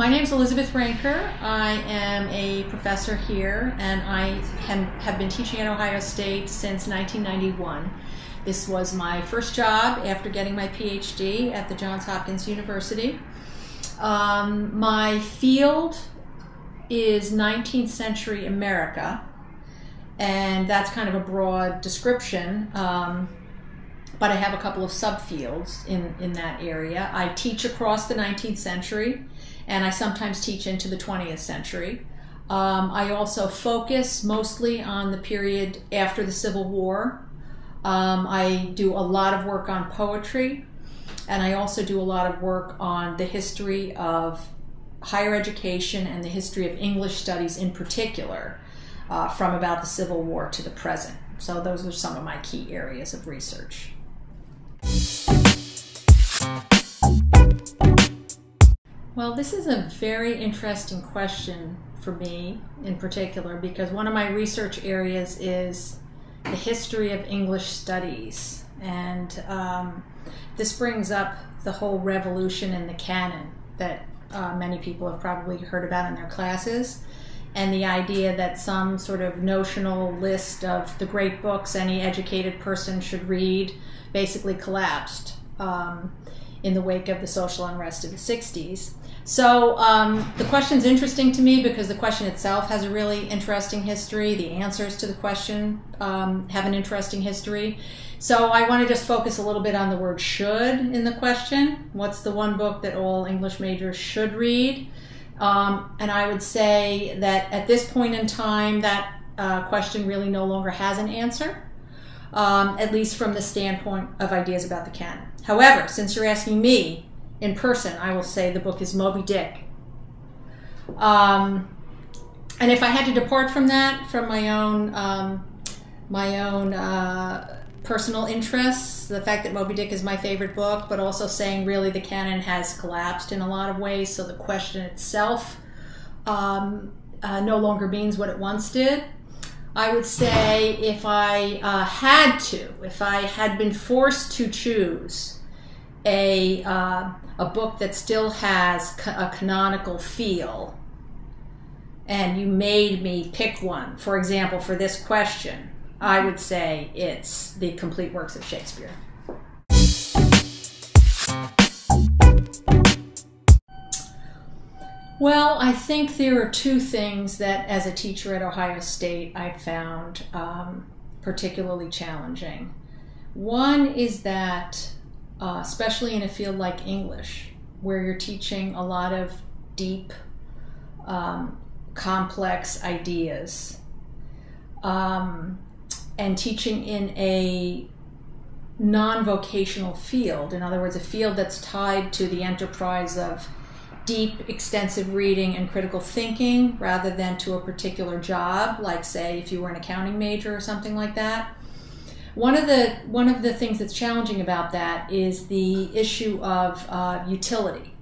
My name is Elizabeth Renker. I am a professor here, and I have been teaching at Ohio State since 1991. This was my first job after getting my PhD at the Johns Hopkins University. My field is 19th century America, and that's kind of a broad description. But I have a couple of subfields in that area. I teach across the 19th century, and I sometimes teach into the 20th century. I also focus mostly on the period after the Civil War. I do a lot of work on poetry, and I also do a lot of work on the history of higher education and the history of English studies in particular, from about the Civil War to the present. So those are some of my key areas of research. Well, this is a very interesting question for me in particular, because one of my research areas is the history of English studies, and this brings up the whole revolution in the canon that many people have probably heard about in their classes, and the idea that some sort of notional list of the great books any educated person should read basically collapsed in the wake of the social unrest of the 60s. So the question's interesting to me because the question itself has a really interesting history. The answers to the question have an interesting history. So I want to just focus a little bit on the word should in the question. What's the one book that all English majors should read? And I would say that at this point in time, that question really no longer has an answer, at least from the standpoint of ideas about the canon. However, since you're asking me in person, I will say the book is Moby Dick. And if I had to depart from that, from my own personal interests, the fact that Moby Dick is my favorite book, but also saying really the canon has collapsed in a lot of ways, so the question itself no longer means what it once did, I would say if I had been forced to choose a book that still has a canonical feel, and you made me pick one, for example, for this question, I would say it's the complete works of Shakespeare. Well, I think there are two things that, as a teacher at Ohio State, I found particularly challenging. One is that, especially in a field like English, where you're teaching a lot of deep, complex ideas, and teaching in a non-vocational field, in other words, a field that's tied to the enterprise of deep, extensive reading and critical thinking rather than to a particular job, like say if you were an accounting major or something like that. One of the things that's challenging about that is the issue of utility.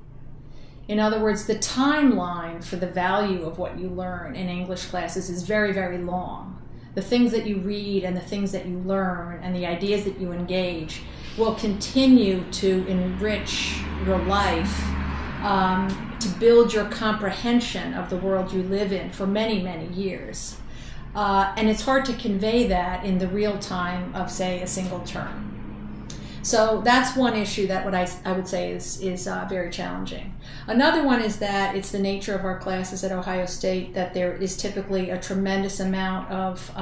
In other words, the timeline for the value of what you learn in English classes is very, very long. The things that you read and the things that you learn and the ideas that you engage will continue to enrich your life, to build your comprehension of the world you live in for many, many years. And it's hard to convey that in the real time of, say, a single term. So that's one issue that I would say is very challenging. Another one is that it's the nature of our classes at Ohio State that there is typically a tremendous amount of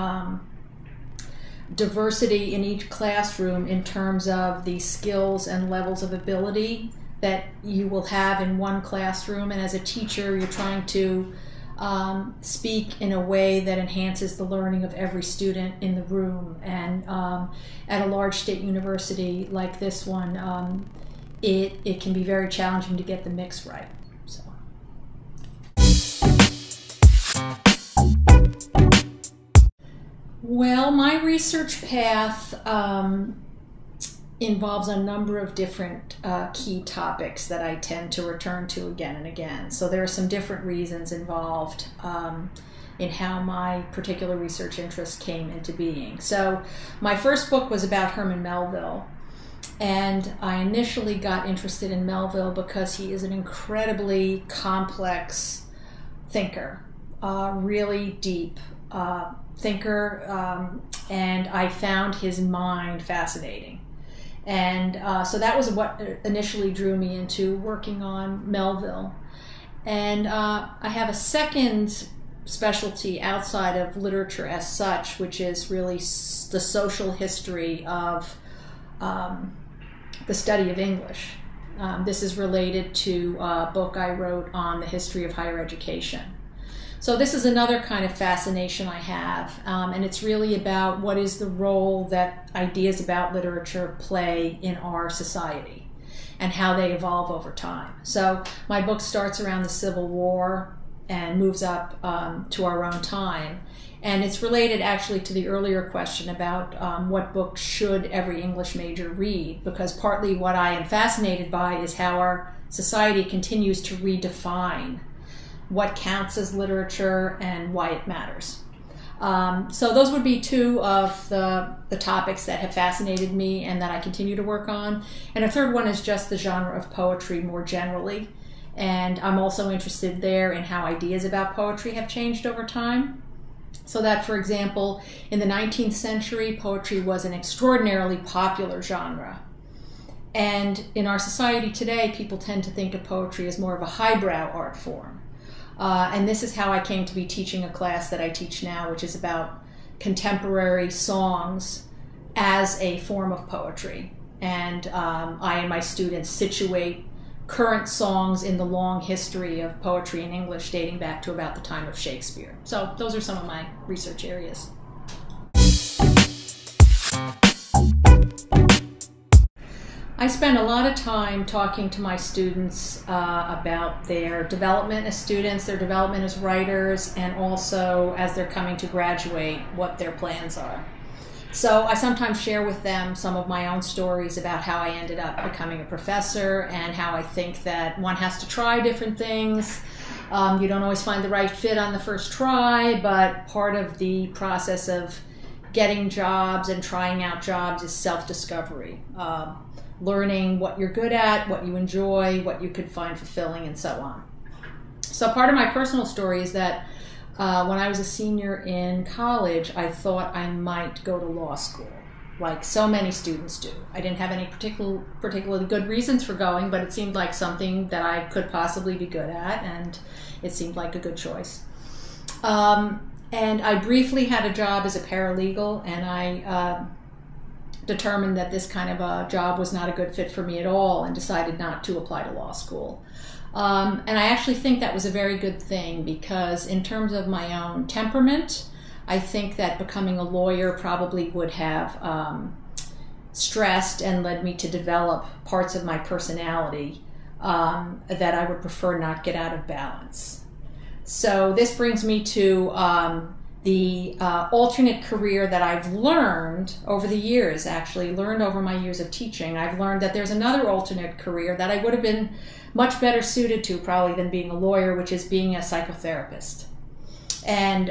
diversity in each classroom in terms of the skills and levels of ability that you will have in one classroom. And as a teacher, you're trying to speak in a way that enhances the learning of every student in the room. And at a large state university like this one, it can be very challenging to get the mix right. So. Well, my research path involves a number of different key topics that I tend to return to again and again. So there are some different reasons involved in how my particular research interest came into being. So my first book was about Herman Melville, And I initially got interested in Melville because he is an incredibly complex thinker, really deep thinker, and I found his mind fascinating. And so that was what initially drew me into working on Melville. And I have a second specialty outside of literature as such, which is really the social history of the study of English. This is related to a book I wrote on the history of higher education. So this is another kind of fascination I have, and it's really about what is the role that ideas about literature play in our society and how they evolve over time. So my book starts around the Civil War and moves up to our own time. And it's related actually to the earlier question about what books should every English major read, because partly what I am fascinated by is how our society continues to redefine what counts as literature and why it matters. So those would be two of the topics that have fascinated me and that I continue to work on. And a third one is just the genre of poetry more generally. And I'm also interested there in how ideas about poetry have changed over time. So that, for example, in the 19th century, poetry was an extraordinarily popular genre. And in our society today, people tend to think of poetry as more of a highbrow art form. And this is how I came to be teaching a class that I teach now, which is about contemporary songs as a form of poetry. And I and my students situate current songs in the long history of poetry in English dating back to about the time of Shakespeare. So those are some of my research areas. I spend a lot of time talking to my students about their development as students, their development as writers, and also as they're coming to graduate, what their plans are. So I sometimes share with them some of my own stories about how I ended up becoming a professor and how I think that one has to try different things. You don't always find the right fit on the first try, but part of the process of getting jobs and trying out jobs is self-discovery. Learning what you're good at, what you enjoy, what you could find fulfilling, and so on. So part of my personal story is that when I was a senior in college, I thought I might go to law school, like so many students do. I didn't have any particularly good reasons for going, but it seemed like something that I could possibly be good at, and it seemed like a good choice. And I briefly had a job as a paralegal, and I determined that this kind of a job was not a good fit for me at all and decided not to apply to law school. And I actually think that was a very good thing, because in terms of my own temperament, I think that becoming a lawyer probably would have stressed and led me to develop parts of my personality that I would prefer not get out of balance. So this brings me to the alternate career that I've learned over the years, actually learned over my years of teaching. I've learned that there's another alternate career that I would have been much better suited to probably than being a lawyer, which is being a psychotherapist. And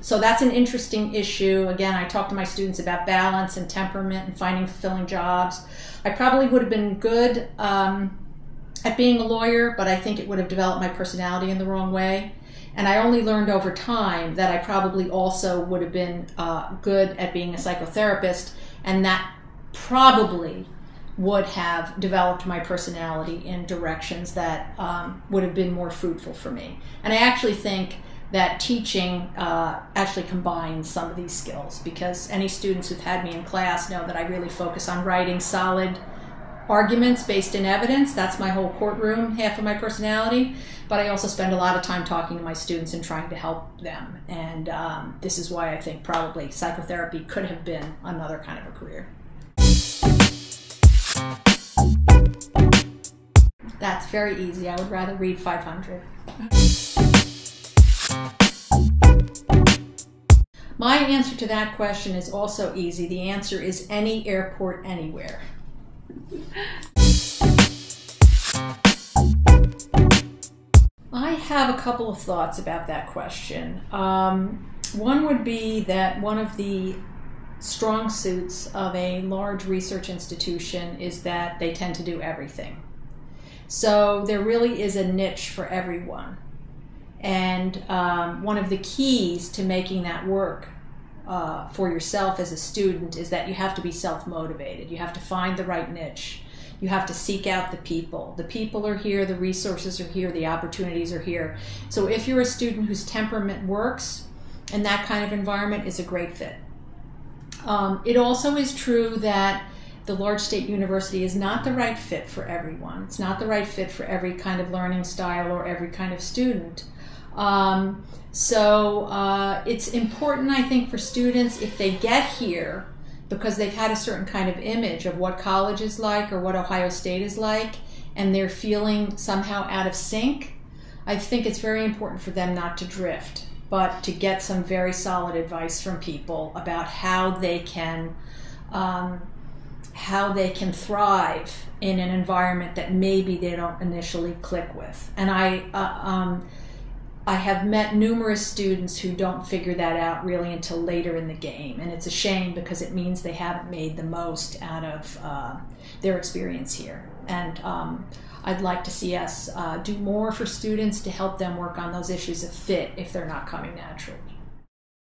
so that's an interesting issue. Again, I talk to my students about balance and temperament and finding fulfilling jobs. I probably would have been good at being a lawyer, but I think it would have developed my personality in the wrong way. And I only learned over time that I probably also would have been good at being a psychotherapist, and that probably would have developed my personality in directions that would have been more fruitful for me. And I actually think that teaching actually combines some of these skills, because any students who've had me in class know that I really focus on writing solid arguments based in evidence. That's my whole courtroom, half of my personality. But I also spend a lot of time talking to my students and trying to help them. And this is why I think probably psychotherapy could have been another kind of a career. That's very easy. I would rather read 500. My answer to that question is also easy. The answer is any airport, anywhere. I have a couple of thoughts about that question. One would be that one of the strong suits of a large research institution is that they tend to do everything. So there really is a niche for everyone. And one of the keys to making that work for yourself as a student is that you have to be self-motivated. You have to find the right niche. You have to seek out the people. The people are here, the resources are here, the opportunities are here. So if you're a student whose temperament works, and that kind of environment is a great fit. It also is true that the large state university is not the right fit for everyone. It's not the right fit for every kind of learning style or every kind of student. So it's important, I think, for students, if they get here because they've had a certain kind of image of what college is like or what Ohio State is like, and they're feeling somehow out of sync, I think it's very important for them not to drift, but to get some very solid advice from people about how they can thrive in an environment that maybe they don't initially click with. And I have met numerous students who don't figure that out really until later in the game, and it's a shame because it means they haven't made the most out of their experience here. And I'd like to see us do more for students to help them work on those issues of fit if they're not coming naturally.